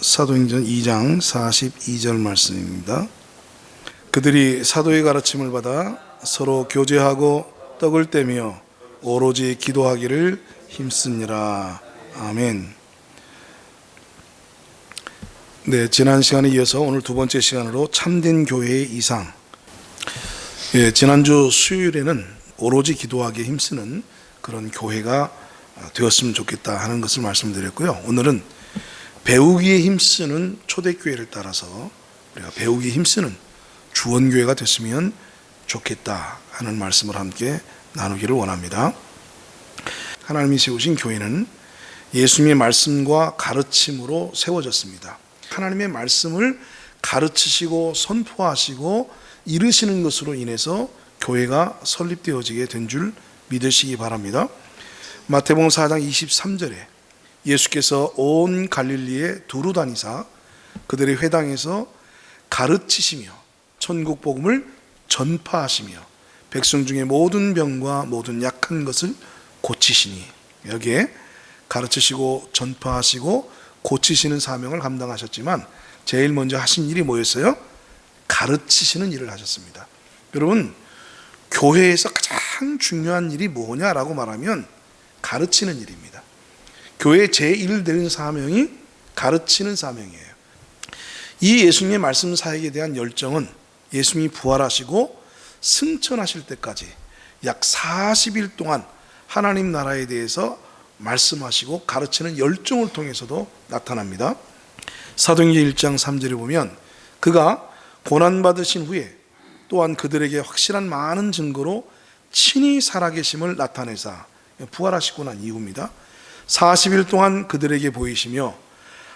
사도행전 2장 42절 말씀입니다. 그들이 사도의 가르침을 받아 서로 교제하고 떡을 떼며 오로지 기도하기를 힘쓰니라. 아멘. 네, 지난 시간에 이어서 오늘 두 번째 시간으로 참된 교회의 이상. 지난주 수요일에는 오로지 기도하기에 힘쓰는 그런 교회가 되었으면 좋겠다 하는 것을 말씀드렸고요. 오늘은 배우기에 힘쓰는 초대교회를 따라서 우리가 배우기에 힘쓰는 주원교회가 됐으면 좋겠다 하는 말씀을 함께 나누기를 원합니다. 하나님이 세우신 교회는 예수님의 말씀과 가르침으로 세워졌습니다. 하나님의 말씀을 가르치시고 선포하시고 이르시는 것으로 인해서 교회가 설립되어지게 된 줄 믿으시기 바랍니다. 마태복음 4장 23절에 예수께서 온 갈릴리에 두루 다니사 그들의 회당에서 가르치시며 천국 복음을 전파하시며 백성 중에 모든 병과 모든 약한 것을 고치시니, 여기에 가르치시고 전파하시고 고치시는 사명을 감당하셨지만 제일 먼저 하신 일이 뭐였어요? 가르치시는 일을 하셨습니다. 여러분, 교회에서 가장 중요한 일이 뭐냐라고 말하면 가르치는 일입니다. 교회의 제1 되는 사명이 가르치는 사명이에요. 이 예수님의 말씀 사역에 대한 열정은 예수님이 부활하시고 승천하실 때까지 약 40일 동안 하나님 나라에 대해서 말씀하시고 가르치는 열정을 통해서도 나타납니다. 사도행전 1장 3절에 보면 그가 고난받으신 후에 또한 그들에게 확실한 많은 증거로 친히 살아계심을 나타내사, 부활하시고 난 이후입니다. 40일 동안 그들에게 보이시며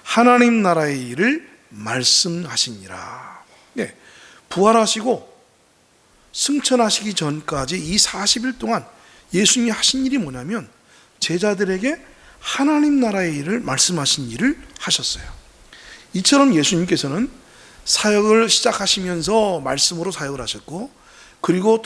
하나님 나라의 일을 말씀하시니라. 네, 부활하시고 승천하시기 전까지 이 40일 동안 예수님이 하신 일이 뭐냐면 제자들에게 하나님 나라의 일을 말씀하신 일을 하셨어요. 이처럼 예수님께서는 사역을 시작하시면서 말씀으로 사역을 하셨고, 그리고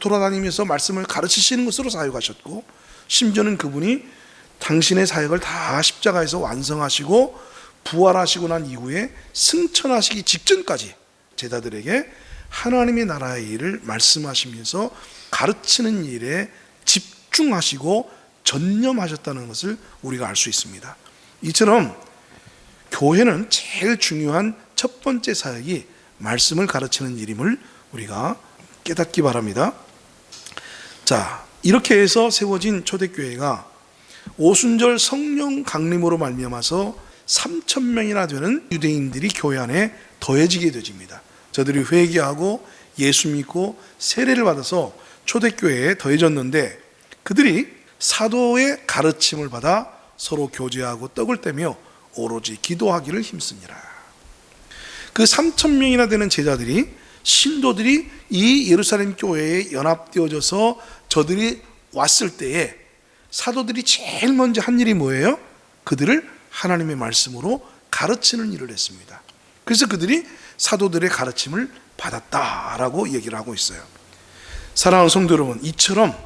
돌아다니면서 말씀을 가르치시는 것으로 사역하셨고, 심지어는 그분이 당신의 사역을 다 십자가에서 완성하시고 부활하시고 난 이후에 승천하시기 직전까지 제자들에게 하나님의 나라의 일을 말씀하시면서 가르치는 일에 집중하시고 전념하셨다는 것을 우리가 알 수 있습니다. 이처럼 교회는 제일 중요한 첫 번째 사역이 말씀을 가르치는 일임을 우리가 깨닫기 바랍니다. 자, 이렇게 해서 세워진 초대교회가 오순절 성령 강림으로 말미암아서 3,000명이나 되는 유대인들이 교회 안에 더해지게 되집니다. 저들이 회개하고 예수 믿고 세례를 받아서 초대교회에 더해졌는데, 그들이 사도의 가르침을 받아 서로 교제하고 떡을 떼며 오로지 기도하기를 힘쓰니라. 그 3,000명이나 되는 제자들이, 신도들이 이 예루살렘 교회에 연합되어져서 저들이 왔을 때에 사도들이 제일 먼저 한 일이 뭐예요? 그들을 하나님의 말씀으로 가르치는 일을 했습니다. 그래서 그들이 사도들의 가르침을 받았다라고 얘기를 하고 있어요. 사랑하는 성도 여러분, 이처럼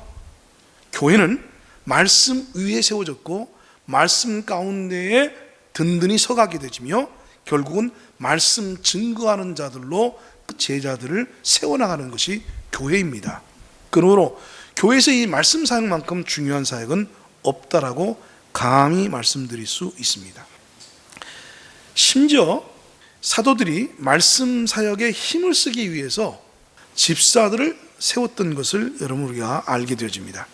교회는 말씀 위에 세워졌고 말씀 가운데에 든든히 서가게 되지며 결국은 말씀 증거하는 자들로 그 제자들을 세워나가는 것이 교회입니다. 그러므로 교회에서 이 말씀 사역만큼 중요한 사역은 없다라고 감히 말씀드릴 수 있습니다. 심지어 사도들이 말씀 사역에 힘을 쓰기 위해서 집사들을 세웠던 것을 여러분 우리가 알게 되어집니다.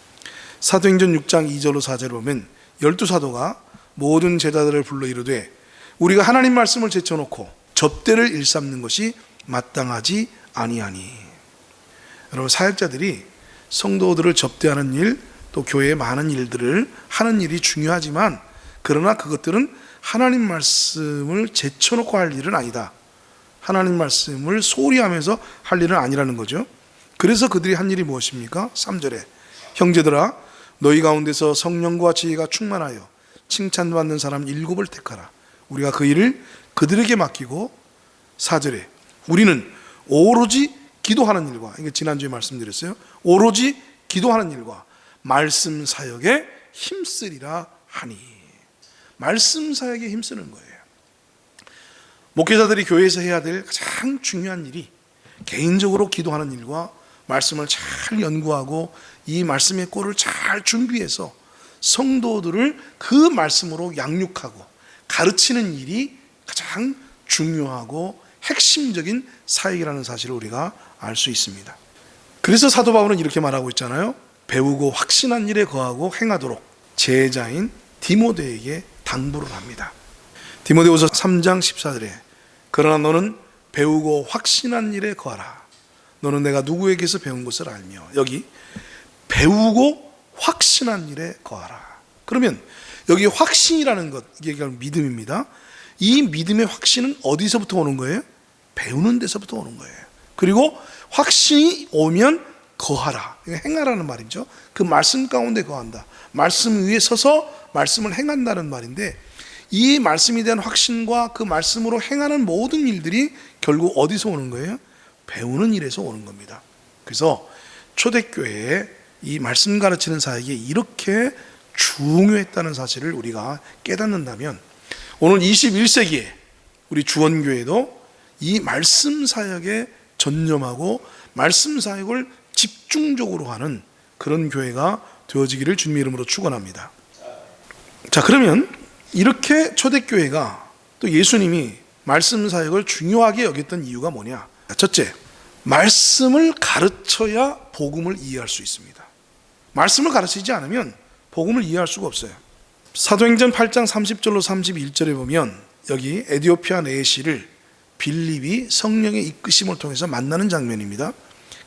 사도행전 6장 2절로 4절을 보면 12사도가 모든 제자들을 불러 이르되 우리가 하나님 말씀을 제쳐놓고 접대를 일삼는 것이 마땅하지 아니하니. 여러분, 사역자들이 성도들을 접대하는 일, 또 교회의 많은 일들을 하는 일이 중요하지만, 그러나 그것들은 하나님 말씀을 제쳐놓고 할 일은 아니다. 하나님 말씀을 소홀히 하면서 할 일은 아니라는 거죠. 그래서 그들이 한 일이 무엇입니까? 3절에 형제들아, 너희 가운데서 성령과 지혜가 충만하여 칭찬받는 사람 7을 택하라. 우리가 그 일을 그들에게 맡기고, 4절에 우리는 오로지 기도하는 일과, 이게 지난주에 말씀드렸어요. 오로지 기도하는 일과 말씀 사역에 힘쓰리라 하니. 말씀 사역에 힘쓰는 거예요. 목회자들이 교회에서 해야 될 가장 중요한 일이 개인적으로 기도하는 일과 말씀을 잘 연구하고 이 말씀의 꼴을 잘 준비해서 성도들을 그 말씀으로 양육하고 가르치는 일이 가장 중요하고 핵심적인 사역이라는 사실을 우리가 알 수 있습니다. 그래서 사도 바울은 이렇게 말하고 있잖아요. 배우고 확신한 일에 거하고 행하도록 제자인 디모데에게 당부를 합니다. 디모데후서 3장 14절에 그러나 너는 배우고 확신한 일에 거하라. 너는 내가 누구에게서 배운 것을 알며. 여기 배우고 확신한 일에 거하라. 그러면 여기 확신이라는 것, 이게 믿음입니다. 이 믿음의 확신은 어디서부터 오는 거예요? 배우는 데서부터 오는 거예요. 그리고 확신이 오면 거하라, 행하라는 말이죠. 그 말씀 가운데 거한다. 말씀 위에 서서 말씀을 행한다는 말인데, 이 말씀에 대한 확신과 그 말씀으로 행하는 모든 일들이 결국 어디서 오는 거예요? 배우는 일에서 오는 겁니다. 그래서 초대교회에 이 말씀 가르치는 사역이 이렇게 중요했다는 사실을 우리가 깨닫는다면, 오늘 21세기에 우리 주원교회도 이 말씀 사역에 전념하고 말씀 사역을 집중적으로 하는 그런 교회가 되어지기를 주님의 이름으로 축원합니다. 자, 그러면 이렇게 초대교회가 또 예수님이 말씀 사역을 중요하게 여겼던 이유가 뭐냐? 첫째, 말씀을 가르쳐야 복음을 이해할 수 있습니다. 말씀을 가르치지 않으면 복음을 이해할 수가 없어요. 사도행전 8장 30절로 31절에 보면 여기 에디오피아 내시를 빌립이 성령의 이끄심을 통해서 만나는 장면입니다.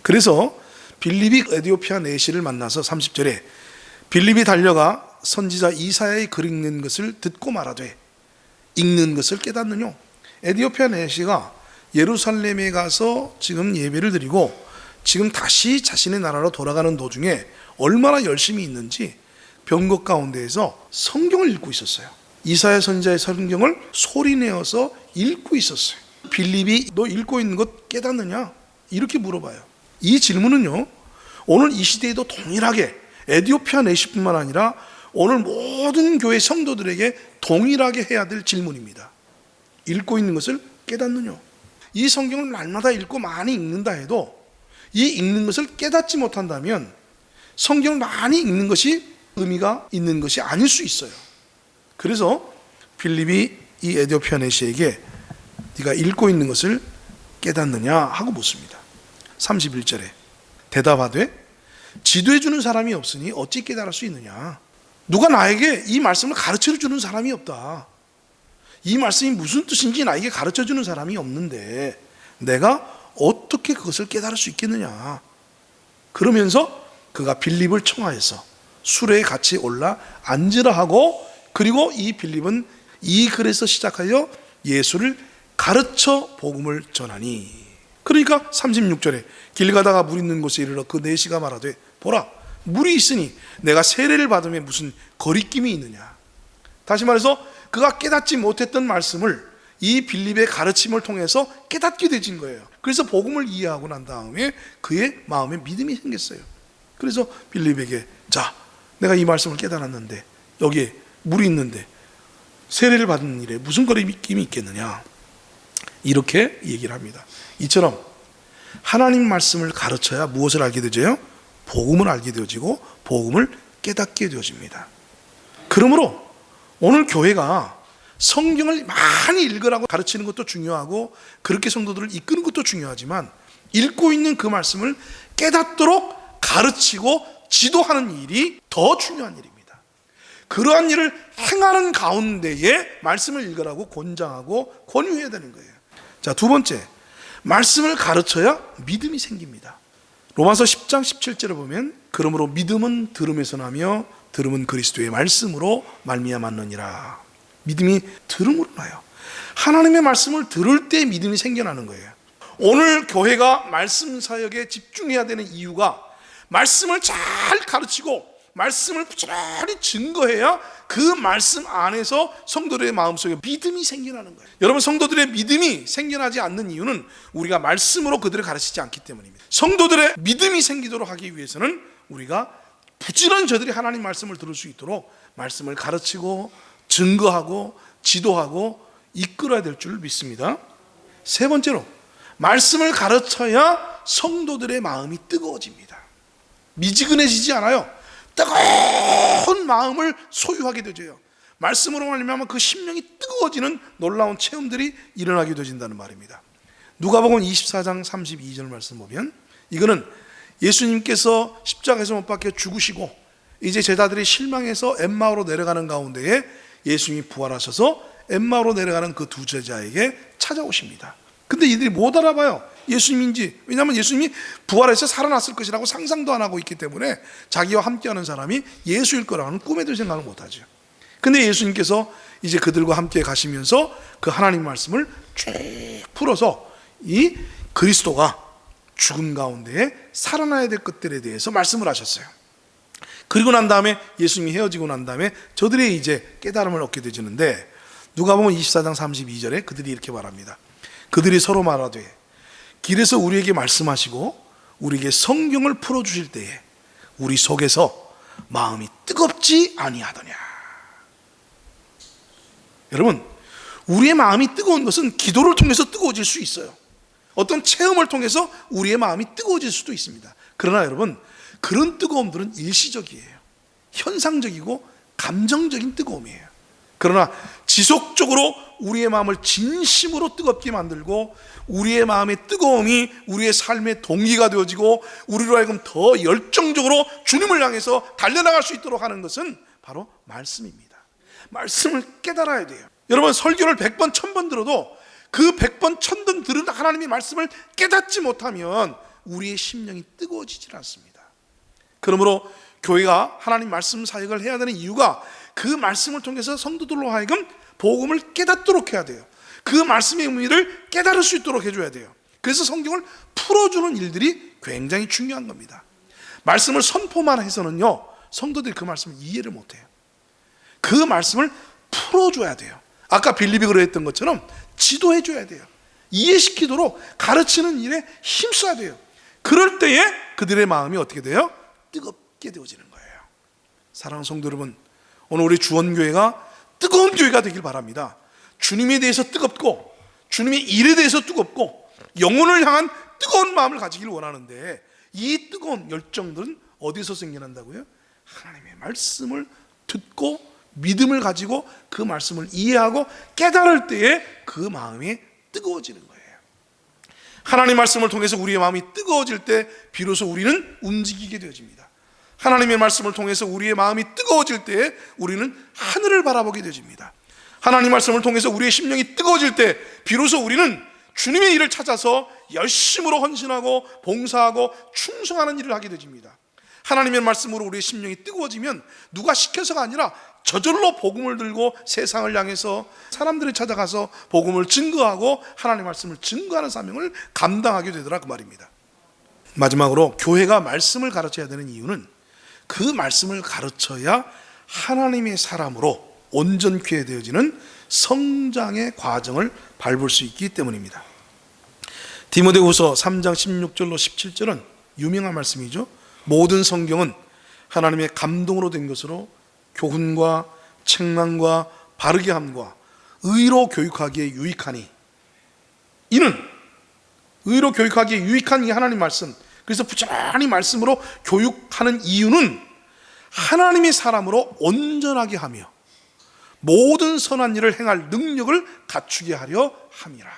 그래서 빌립이 에디오피아 내시를 만나서 30절에 빌립이 달려가 선지자 이사야의 글 읽는 것을 듣고 말하되 읽는 것을 깨닫느뇨. 에디오피아 내시가 예루살렘에 가서 지금 예배를 드리고 지금 다시 자신의 나라로 돌아가는 도중에 얼마나 열심히 있는지 병거 가운데에서 성경을 읽고 있었어요. 이사야 선지자의 성경을 소리내어서 읽고 있었어요. 빌립이 너 읽고 있는 것 깨닫느냐? 이렇게 물어봐요. 이 질문은요, 오늘 이 시대에도 동일하게 에디오피아 내시뿐만 아니라 오늘 모든 교회 성도들에게 동일하게 해야 될 질문입니다. 읽고 있는 것을 깨닫느냐? 이 성경을 날마다 읽고 많이 읽는다 해도 이 읽는 것을 깨닫지 못한다면 성경을 많이 읽는 것이 의미가 있는 것이 아닐 수 있어요. 그래서 빌립이 이 에디오피아 내시에게 네가 읽고 있는 것을 깨닫느냐 하고 묻습니다. 31절에 대답하되 지도해 주는 사람이 없으니 어찌 깨달을 수 있느냐. 누가 나에게 이 말씀을 가르쳐 주는 사람이 없다. 이 말씀이 무슨 뜻인지 나에게 가르쳐 주는 사람이 없는데 내가 어떻게 그것을 깨달을 수 있겠느냐. 그러면서 그가 빌립을 청하여서 수레에 같이 올라 앉으라 하고, 그리고 이 빌립은 이 글에서 시작하여 예수를 가르쳐 복음을 전하니. 그러니까 36절에 길 가다가 물 있는 곳에 이르러 그 내시가 말하되 보라 물이 있으니 내가 세례를 받으면 무슨 거리낌이 있느냐. 다시 말해서 그가 깨닫지 못했던 말씀을 이 빌립의 가르침을 통해서 깨닫게 되진 거예요. 그래서 복음을 이해하고 난 다음에 그의 마음에 믿음이 생겼어요. 그래서 빌립에게 자, 내가 이 말씀을 깨달았는데 여기에 물이 있는데 세례를 받는 일에 무슨 거리낌이 있겠느냐, 이렇게 얘기를 합니다. 이처럼 하나님 말씀을 가르쳐야 무엇을 알게 되죠? 복음을 알게 되어지고 복음을 깨닫게 되어집니다. 그러므로 오늘 교회가 성경을 많이 읽으라고 가르치는 것도 중요하고 그렇게 성도들을 이끄는 것도 중요하지만 읽고 있는 그 말씀을 깨닫도록 가르치고 지도하는 일이 더 중요한 일입니다. 그러한 일을 행하는 가운데에 말씀을 읽으라고 권장하고 권유해야 되는 거예요. 자, 두 번째, 말씀을 가르쳐야 믿음이 생깁니다. 로마서 10장 17절을 보면 그러므로 믿음은 들음에서 나며 들음은 그리스도의 말씀으로 말미암았느니라. 믿음이 들음으로 나요. 하나님의 말씀을 들을 때 믿음이 생겨나는 거예요. 오늘 교회가 말씀 사역에 집중해야 되는 이유가 말씀을 잘 가르치고 말씀을 부지런히 증거해야 그 말씀 안에서 성도들의 마음속에 믿음이 생겨나는 거예요. 여러분, 성도들의 믿음이 생겨나지 않는 이유는 우리가 말씀으로 그들을 가르치지 않기 때문입니다. 성도들의 믿음이 생기도록 하기 위해서는 우리가 부지런히 저들이 하나님 말씀을 들을 수 있도록 말씀을 가르치고 증거하고 지도하고 이끌어야 될 줄 믿습니다. 세 번째로, 말씀을 가르쳐야 성도들의 마음이 뜨거워집니다. 미지근해지지 않아요. 뜨거운 마음을 소유하게 되죠. 말씀으로 말미암아 그 심령이 뜨거워지는 놀라운 체험들이 일어나게 되진다는 말입니다. 누가복음 24장 32절 말씀 보면, 이거는 예수님께서 십자가에서 못 박혀 죽으시고 이제 제자들이 실망해서 엠마오로 내려가는 가운데에 예수님이 부활하셔서 엠마오로 내려가는 그 두 제자에게 찾아오십니다. 근데 이들이 못 알아봐요, 예수님인지. 왜냐하면 예수님이 부활해서 살아났을 것이라고 상상도 안 하고 있기 때문에 자기와 함께하는 사람이 예수일 거라는 꿈에도 생각을 못하죠. 근데 예수님께서 이제 그들과 함께 가시면서 그 하나님 말씀을 쭉 풀어서 이 그리스도가 죽은 가운데에 살아나야 될 것들에 대해서 말씀을 하셨어요. 그리고 난 다음에 예수님이 헤어지고 난 다음에 저들이 이제 깨달음을 얻게 되지는데, 누가복음 24장 32절에 그들이 이렇게 말합니다. 그들이 서로 말하되 길에서 우리에게 말씀하시고 우리에게 성경을 풀어주실 때에 우리 속에서 마음이 뜨겁지 아니하더냐. 여러분, 우리의 마음이 뜨거운 것은 기도를 통해서 뜨거워질 수 있어요. 어떤 체험을 통해서 우리의 마음이 뜨거워질 수도 있습니다. 그러나 여러분, 그런 뜨거움들은 일시적이에요. 현상적이고 감정적인 뜨거움이에요. 그러나 지속적으로 우리의 마음을 진심으로 뜨겁게 만들고 우리의 마음의 뜨거움이 우리의 삶의 동기가 되어지고 우리로 하여금 더 열정적으로 주님을 향해서 달려나갈 수 있도록 하는 것은 바로 말씀입니다. 말씀을 깨달아야 돼요. 여러분, 설교를 100번 1000번 들어도 그 100번 1000번 들은 하나님의 말씀을 깨닫지 못하면 우리의 심령이 뜨거워지질 않습니다. 그러므로 교회가 하나님 말씀 사역을 해야 되는 이유가 그 말씀을 통해서 성도들로 하여금 복음을 깨닫도록 해야 돼요. 그 말씀의 의미를 깨달을 수 있도록 해줘야 돼요. 그래서 성경을 풀어주는 일들이 굉장히 중요한 겁니다. 말씀을 선포만 해서는요, 성도들이 그 말씀을 이해를 못해요. 그 말씀을 풀어줘야 돼요. 아까 빌립이 그랬던 것처럼 지도해줘야 돼요. 이해시키도록 가르치는 일에 힘써야 돼요. 그럴 때에 그들의 마음이 어떻게 돼요? 뜨겁게 되어지는 거예요. 사랑하는 성도 여러분, 오늘 우리 주원교회가 뜨거운 교회가 되길 바랍니다. 주님에 대해서 뜨겁고 주님의 일에 대해서 뜨겁고 영혼을 향한 뜨거운 마음을 가지길 원하는데, 이 뜨거운 열정들은 어디서 생겨난다고요? 하나님의 말씀을 듣고 믿음을 가지고 그 말씀을 이해하고 깨달을 때에 그 마음이 뜨거워지는 거예요. 하나님 말씀을 통해서 우리의 마음이 뜨거워질 때 비로소 우리는 움직이게 되어집니다. 하나님의 말씀을 통해서 우리의 마음이 뜨거워질 때 우리는 하늘을 바라보게 되어집니다. 하나님 말씀을 통해서 우리의 심령이 뜨거워질 때 비로소 우리는 주님의 일을 찾아서 열심으로 헌신하고 봉사하고 충성하는 일을 하게 되어집니다. 하나님의 말씀으로 우리의 심령이 뜨거워지면 누가 시켜서가 아니라 저절로 복음을 들고 세상을 향해서 사람들이 찾아가서 복음을 증거하고 하나님의 말씀을 증거하는 사명을 감당하게 되더라, 그 말입니다. 마지막으로 교회가 말씀을 가르쳐야 되는 이유는 그 말씀을 가르쳐야 하나님의 사람으로 온전케 되어지는 성장의 과정을 밟을 수 있기 때문입니다. 디모데후서 3장 16절로 17절은 유명한 말씀이죠. 모든 성경은 하나님의 감동으로 된 것으로 교훈과 책망과 바르게 함과 의로 교육하기에 유익하니, 이는 의로 교육하기에 유익한 이 하나님 말씀, 그래서 부지런히 말씀으로 교육하는 이유는 하나님의 사람으로 온전하게 하며 모든 선한 일을 행할 능력을 갖추게 하려 함이라.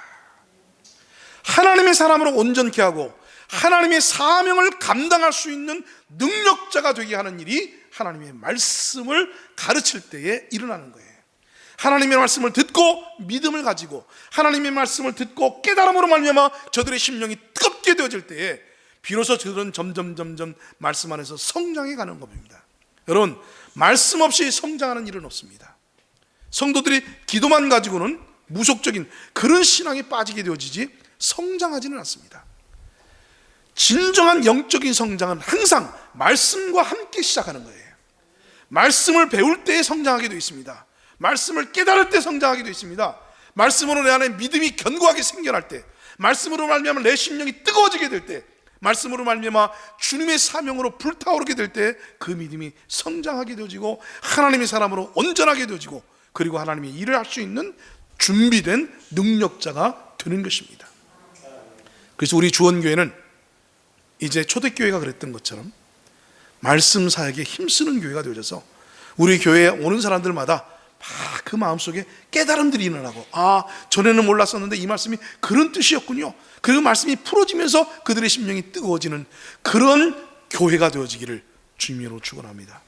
하나님의 사람으로 온전케 하고 하나님의 사명을 감당할 수 있는 능력자가 되게 하는 일이 하나님의 말씀을 가르칠 때에 일어나는 거예요. 하나님의 말씀을 듣고 믿음을 가지고 하나님의 말씀을 듣고 깨달음으로 말미암아 저들의 심령이 뜨겁게 되어질 때에 비로소 저들은 점점 말씀 안에서 성장해 가는 겁니다. 여러분, 말씀 없이 성장하는 일은 없습니다. 성도들이 기도만 가지고는 무속적인 그런 신앙에 빠지게 되어지지 성장하지는 않습니다. 진정한 영적인 성장은 항상 말씀과 함께 시작하는 거예요. 말씀을 배울 때 성장하게 되어 있습니다. 말씀을 깨달을 때 성장하게 되어 있습니다. 말씀으로 내 안에 믿음이 견고하게 생겨날 때, 말씀으로 말미암아 내 심령이 뜨거워지게 될 때, 말씀으로 말미암아 주님의 사명으로 불타오르게 될 때 그 믿음이 성장하게 되어지고 하나님의 사람으로 온전하게 되어지고, 그리고 하나님의 일을 할 수 있는 준비된 능력자가 되는 것입니다. 그래서 우리 주원교회는 이제 초대교회가 그랬던 것처럼 말씀 사역에 힘쓰는 교회가 되어져서 우리 교회에 오는 사람들마다 막 그 마음속에 깨달음들이 일어나고, 아, 전에는 몰랐었는데 이 말씀이 그런 뜻이었군요. 그 말씀이 풀어지면서 그들의 심령이 뜨거워지는 그런 교회가 되어지기를 주님으로 축원합니다.